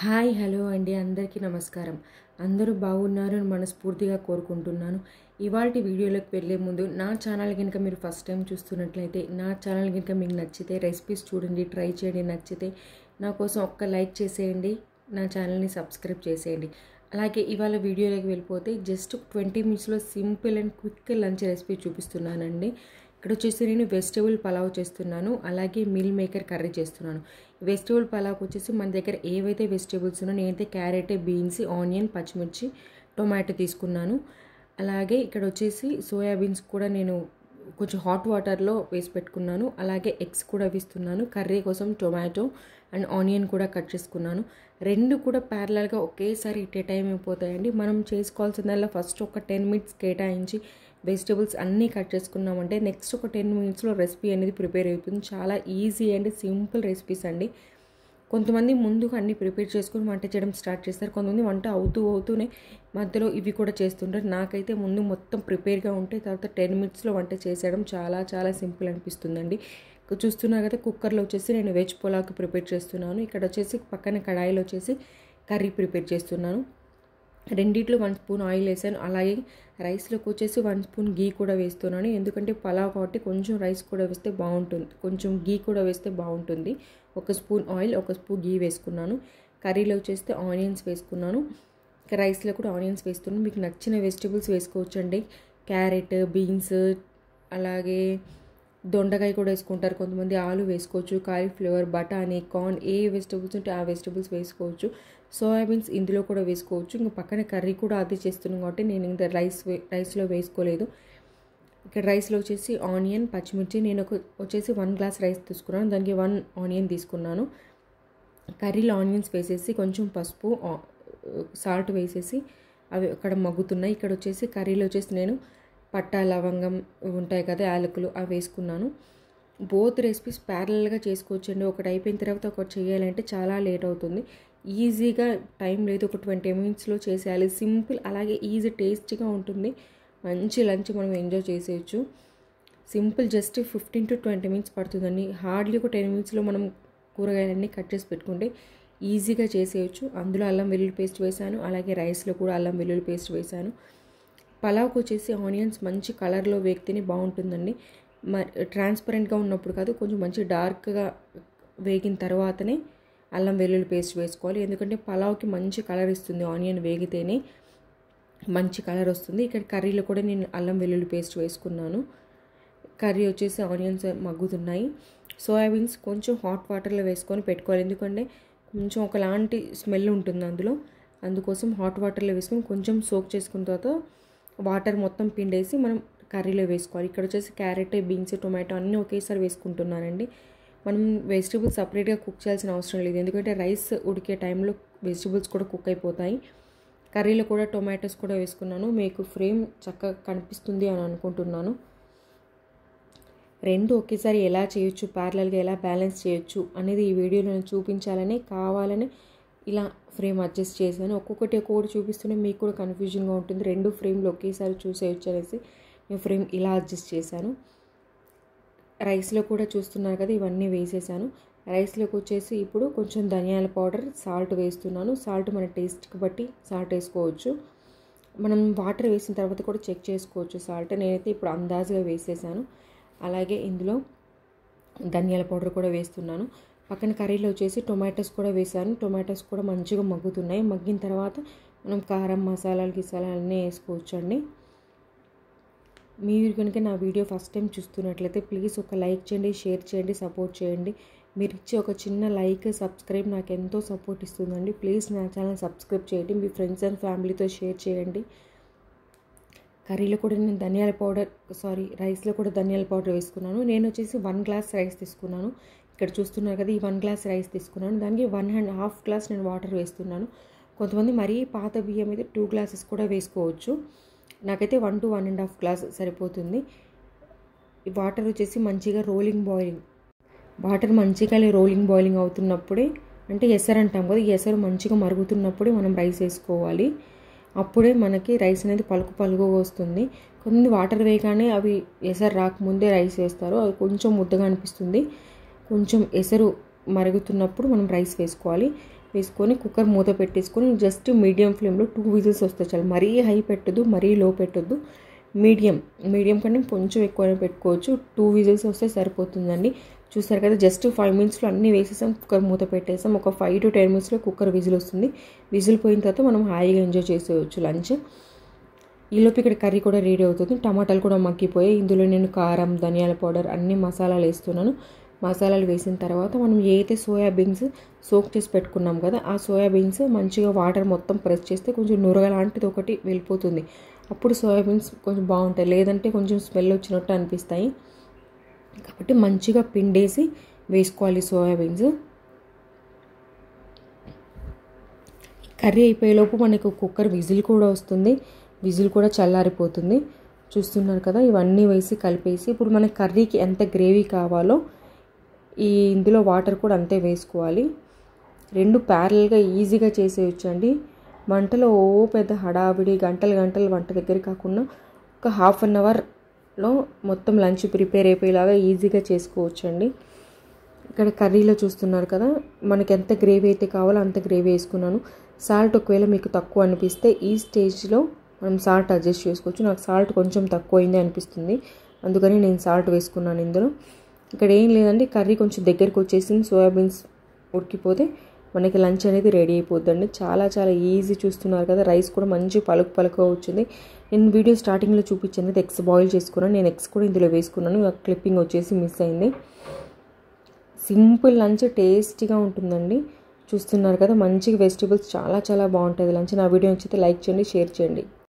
Hi hello అండి, అందరికీ నమస్కారం. అందరూ బాగున్నారని మనస్ఫూర్తిగా కోరుకుంటున్నాను. ఇవాల్టి వీడియోలోకి వెళ్ళే ముందు నా ఛానల్ కనుక మీరు ఫస్ట్ టైం చూస్తున్నట్లయితే నా ఛానల్ కనుక మీకు నచ్చితే రెసిపీస్ చూడండి, ట్రై చేయండి. నచ్చితే నా కోసం ఒక్క లైక్ చేసేయండి, నా ఛానల్ని సబ్స్క్రైబ్ చేసేయండి. అలాగే ఇవాళ వీడియోలోకి వెళ్ళిపోతే జస్ట్ 20 మినిట్స్లో simple and quick lunch recipe చూపిస్తున్నానండి. ఇక్కడ వచ్చేసి నేను వెజిటేబుల్ పలావ్ చేస్తున్నాను, అలాగే మీల్ మేకర్ కర్రీ చేస్తున్నాను. వెజిటేబుల్ పలావ్కి వచ్చేసి మన దగ్గర ఏవైతే వెజిటేబుల్స్ ఉన్నాయో నేనైతే క్యారెట్, బీన్స్, ఆనియన్, పచ్చిమిర్చి, టొమాటో తీసుకున్నాను. అలాగే ఇక్కడ వచ్చేసి సోయాబీన్స్ కూడా నేను కొంచెం హాట్ వాటర్లో వేసి పెట్టుకున్నాను. అలాగే ఎగ్స్ కూడా వేస్తున్నాను. కర్రీ కోసం టొమాటో అండ్ ఆనియన్ కూడా కట్ చేసుకున్నాను. రెండు కూడా ప్యారలల్గా ఒకేసారి ఇట్టే టైం అయిపోతాయండి. మనం చేసుకోవాల్సిందల్లా ఫస్ట్ ఒక 10 మినిట్స్ కేటాయించి వెజిటేబుల్స్ అన్నీ కట్ చేసుకున్నామంటే నెక్స్ట్ ఒక 10 మినిట్స్లో రెసిపీ అనేది ప్రిపేర్ అవుతుంది. చాలా ఈజీ అండ్ సింపుల్ రెసిపీస్ అండి. కొంతమంది ముందుగా అన్నీ ప్రిపేర్ చేసుకుని వంట చేయడం స్టార్ట్ చేస్తారు, కొంతమంది వంట అవుతూనే మధ్యలో ఇవి కూడా చేస్తుంటారు. నాకైతే ముందు మొత్తం ప్రిపేర్గా ఉంటే తర్వాత 10 మినిట్స్లో వంట చేసేయడం చాలా సింపుల్ అనిపిస్తుందండి. చూస్తున్నారు కదా, కుక్కర్లో వచ్చేసి నేను వెజ్ పులావ్కి ప్రిపేర్ చేస్తున్నాను. ఇక్కడ వచ్చేసి పక్కన కడాయిలో వచ్చేసి కర్రీ ప్రిపేర్ చేస్తున్నాను. రెండిట్లో 1 స్పూన్ ఆయిల్ వేసాను. అలాగే రైస్లోకి వచ్చేసి 1 స్పూన్ గీ కూడా వేస్తున్నాను. ఎందుకంటే పలావ్ కాబట్టి కొంచెం రైస్ కూడా వేస్తే బాగుంటుంది, కొంచెం గీ కూడా వేస్తే బాగుంటుంది. 1 స్పూన్ ఆయిల్, 1 స్పూన్ గీ వేసుకున్నాను. కర్రీలో వచ్చేస్తే ఆనియన్స్ వేసుకున్నాను. రైస్లో కూడా ఆనియన్స్ వేస్తున్నాను. మీకు నచ్చిన వెజిటేబుల్స్ వేసుకోవచ్చండి. క్యారెట్, బీన్స్, అలాగే దొండకాయ కూడా వేసుకుంటారు కొంతమంది, ఆలు వేసుకోవచ్చు, కాలీఫ్లవర్, బఠానీ, కార్న్, ఏ వెజిటేబుల్స్ ఉంటే ఆ వెజిటేబుల్స్ వేసుకోవచ్చు. సోయాబీన్స్ ఇందులో కూడా వేసుకోవచ్చు. ఇంకా పక్కన కర్రీ కూడా అదే చేస్తున్నాను కాబట్టి నేను ఇంకా రైస్లో వేసుకోలేదు. ఇక్కడ రైస్లో వచ్చేసి ఆనియన్, పచ్చిమిర్చి, నేను వచ్చేసి 1 గ్లాస్ రైస్ తీసుకున్నాను, దానికి 1 ఆనియన్ తీసుకున్నాను. కర్రీలో ఆనియన్స్ వేసేసి కొంచెం పసుపు, సాల్ట్ వేసేసి అవి అక్కడ మగ్గుతున్నాయి. ఇక్కడ వచ్చేసి కర్రీలో వచ్చేసి నేను పట్టా, లవంగం ఉంటాయి కదా, యాలకులు, అవి వేసుకున్నాను. బోత్ రెసిపీస్ ప్యారలల్గా చేసుకోవచ్చండి. ఒకటి అయిపోయిన తర్వాత ఒకటి చేయాలంటే చాలా లేట్ అవుతుంది. ఈజీగా టైం లేదు, ఒక 20 మినిట్స్లో చేసేయాలి. సింపుల్, అలాగే ఈజీ, టేస్టీగా ఉంటుంది. మంచి లంచ్ మనం ఎంజాయ్ చేసేయచ్చు. సింపుల్, జస్ట్ 15 to 20 మినిట్స్ పడుతుందండి. హార్డ్లీ ఒక 10 మినిట్స్లో మనం కూరగాయలన్నీ కట్ చేసి పెట్టుకుంటే ఈజీగా చేసేయచ్చు. అందులో అల్లం వెల్లుల్లి పేస్ట్ వేసాను, అలాగే రైస్లో కూడా అల్లం వెల్లుల్లి పేస్ట్ వేసాను. పలావ్కి వచ్చేసి ఆనియన్స్ మంచి కలర్లో వేగితేనే బాగుంటుందండి. ట్రాన్స్పరెంట్గా ఉన్నప్పుడు కాదు, కొంచెం మంచి డార్క్గా వేగిన తర్వాతనే అల్లం వెల్లుల్లి పేస్ట్ వేసుకోవాలి. ఎందుకంటే పలావ్కి మంచి కలర్ ఇస్తుంది, ఆనియన్ వేగితేనే మంచి కలర్ వస్తుంది. ఇక్కడ కర్రీలో కూడా నేను అల్లం వెల్లుల్లి పేస్ట్ వేసుకున్నాను. కర్రీ వచ్చేసి ఆనియన్స్ మగ్గుతున్నాయి. సోయాబీన్స్ కొంచెం హాట్ వాటర్లో వేసుకొని పెట్టుకోవాలి, ఎందుకంటే కొంచెం ఒకలాంటి స్మెల్ ఉంటుంది అందుకోసం హాట్ వాటర్లో వేసుకొని కొంచెం సోక్ చేసుకున్న తర్వాత వాటర్ మొత్తం పిండేసి మనం కర్రీలో వేసుకోవాలి. ఇక్కడ వచ్చేసి క్యారెట్, బీన్స్, టొమాటో అన్నీ ఒకేసారి వేసుకుంటున్నానండి. మనం వెజిటేబుల్స్ సపరేట్గా కుక్ చేయాల్సిన అవసరం లేదు, ఎందుకంటే రైస్ ఉడికే టైంలో వెజిటేబుల్స్ కూడా కుక్ అయిపోతాయి. కర్రీలో కూడా టొమాటోస్ కూడా వేసుకున్నాను. మీకు ఫ్రేమ్ చక్కగా కనిపిస్తుంది అని అనుకుంటున్నాను. రెండు ఒకేసారి ఎలా చేయొచ్చు, ప్యారలల్గా ఎలా బ్యాలెన్స్ చేయొచ్చు అనేది ఈ వీడియోలో నేను చూపించాలని కావాలని ఇలా ఫ్రేమ్ అడ్జస్ట్ చేశాను. ఒక్కొక్కటి చూపిస్తూనే మీకు కూడా కన్ఫ్యూజన్గా ఉంటుంది. 2 ఫ్రేమ్లు ఒకేసారి చూసేయచ్చు అనేసి నేను ఫ్రేమ్ ఇలా అడ్జస్ట్ చేశాను. రైస్లో కూడా చూస్తున్నారు కదా, ఇవన్నీ వేసేసాను. రైస్లోకి వచ్చేసి ఇప్పుడు కొంచెం ధనియాల పౌడర్, సాల్ట్ వేస్తున్నాను. సాల్ట్ మన టేస్ట్కి బట్టి సాల్ట్ వేసుకోవచ్చు. మనం వాటర్ వేసిన తర్వాత కూడా చెక్ చేసుకోవచ్చు సాల్ట్. నేనైతే ఇప్పుడు అందాజుగా వేసేసాను. అలాగే ఇందులో ధనియాల పౌడర్ కూడా వేస్తున్నాను. పక్కన కర్రీలో వచ్చేసి టొమాటోస్ కూడా వేసాను. టొమాటోస్ కూడా మంచిగా మగ్గుతున్నాయి. మగ్గిన తర్వాత మనం కారం, మసాలాలు అన్నీ వేసుకోవచ్చు అండి. మీరు కనుక నా వీడియో ఫస్ట్ టైం చూస్తున్నట్లయితే ప్లీజ్ ఒక లైక్ చేయండి, షేర్ చేయండి, సపోర్ట్ చేయండి. మీరు ఇచ్చే ఒక చిన్న లైక్, సబ్స్క్రైబ్ నాకు ఎంతో సపోర్ట్ ఇస్తుందండి. ప్లీజ్ నా ఛానల్ సబ్స్క్రైబ్ చేయండి, మీ ఫ్రెండ్స్ అండ్ ఫ్యామిలీతో షేర్ చేయండి. కర్రీలో కూడా నేను రైస్లో కూడా ధనియాల పౌడర్ వేసుకున్నాను. నేను వచ్చేసి 1 గ్లాస్ రైస్ తీసుకున్నాను. ఇక్కడ చూస్తున్నారు కదా, ఈ 1 గ్లాస్ రైస్ తీసుకున్నాను. దానికి 1.5 గ్లాస్ నేను వాటర్ వేస్తున్నాను. కొంతమంది మరీ పాత బియ్యం అయితే 2 గ్లాసెస్ కూడా వేసుకోవచ్చు. నాకైతే 1 to 1.5 గ్లాస్ సరిపోతుంది. ఈ వాటర్ వచ్చేసి మంచిగా వాటర్ మంచిగా రోలింగ్ బాయిలింగ్ అవుతున్నప్పుడే, అంటే ఎసరు అంటాం కదా, ఈ ఎసరు మంచిగా మరుగుతున్నప్పుడే మనం రైస్ వేసుకోవాలి. అప్పుడే మనకి రైస్ అనేది పలుకుగా వస్తుంది. కొంతమంది వాటర్ వేయగానే అవి ఎసరు రాకముందే రైస్ వేస్తారు, అది కొంచెం ముద్దగా అనిపిస్తుంది. కొంచెం ఎసరు మరుగుతున్నప్పుడు మనం రైస్ వేసుకోవాలి. వేసుకొని కుక్కర్ మూత పెట్టేసుకొని జస్ట్ మీడియం ఫ్లేమ్లో 2 విజిల్స్ వస్తాయి చాలు. మరీ హై పెట్టద్దు, మరీ లో పెట్టద్దు, మీడియం కంటే కొంచెం ఎక్కువనే పెట్టుకోవచ్చు. 2 విజిల్స్ వస్తే సరిపోతుందండి. చూసారు కదా, జస్ట్ 5 మినిట్స్లో అన్నీ వేసేసాం, కుక్కర్ మూత పెట్టేసాం. ఒక 5 to 10 మినిట్స్లో కుక్కర్ విజిల్ వస్తుంది. విజిల్ పోయిన తర్వాత మనం హాయిగా ఎంజాయ్ చేసేయచ్చు లంచ్. ఈలోపు ఇక్కడ కర్రీ కూడా రెడీ అవుతుంది. టమాటాలు కూడా మగ్గిపోయాయి. ఇందులో నేను కారం, ధనియాల పౌడర్, అన్ని మసాలాలు వేస్తున్నాను. మసాలాలు వేసిన తర్వాత మనం ఏదైతే సోయాబీన్స్ సోక్ చేసి పెట్టుకున్నాం కదా, ఆ సోయాబీన్స్ మంచిగా వాటర్ మొత్తం ప్రెస్ చేస్తే కొంచెం నురగ లాంటిది ఒకటి వెళ్ళిపోతుంది. అప్పుడు సోయాబీన్స్ కొంచెం బాగుంటాయి, లేదంటే కొంచెం స్మెల్ వచ్చినట్టు అనిపిస్తాయి. కాబట్టి మంచిగా పిండేసి వేసుకోవాలి సోయాబీన్స్. కర్రీ అయిపోయేలోపు మనకు కుక్కర్ విజిల్ కూడా వస్తుంది. విజిల్ కూడా చల్లారిపోతుంది. చూస్తున్నారు కదా, ఇవన్నీ వేసి కలిపేసి ఇప్పుడు మన కర్రీకి ఎంత గ్రేవీ కావాలో ఇందులో వాటర్ కూడా అంతే వేసుకోవాలి. 2 ప్యారల్గా ఈజీగా చేసేయచ్చండి. వంటలో పెద్ద హడావిడి గంటలు వంట దగ్గర కాకుండా ఒక ½ an hourలో మొత్తం లంచ్ ప్రిపేర్ అయిపోయేలాగా ఈజీగా చేసుకోవచ్చండి. ఇక్కడ కర్రీలో చూస్తున్నారు కదా, మనకి ఎంత గ్రేవీ అయితే కావాలో అంత గ్రేవీ వేసుకున్నాను. సాల్ట్ ఒకవేళ మీకు తక్కువ అనిపిస్తే ఈ స్టేజ్లో మనం సాల్ట్ అడ్జస్ట్ చేసుకోవచ్చు. నాకు సాల్ట్ కొంచెం తక్కువ అయింది అనిపిస్తుంది, అందుకని నేను సాల్ట్ వేసుకున్నాను ఇందులో. ఇక్కడ ఏం లేదండి, కర్రీ కొంచెం దగ్గరికి వచ్చేసింది. సోయాబీన్స్ ఉడికిపోతే మనకి లంచ్ అనేది రెడీ అయిపోద్దండి. చాలా ఈజీ. చూస్తున్నారు కదా, రైస్ కూడా మంచి పలుకుగా వచ్చింది. నేను వీడియో స్టార్టింగ్లో చూపించాను కదా, ఎగ్స్ బాయిల్ చేసుకున్నాను. నేను ఎగ్స్ కూడా ఇందులో వేసుకున్నాను. క్లిప్పింగ్ వచ్చేసి మిస్ అయింది. సింపుల్ లంచ్ టేస్టీగా ఉంటుందండి. చూస్తున్నారు కదా, మంచిగా వెజిటేబుల్స్ చాలా బాగుంటుంది లంచ్. నా వీడియో నచ్చితే లైక్ చేయండి, షేర్ చేయండి.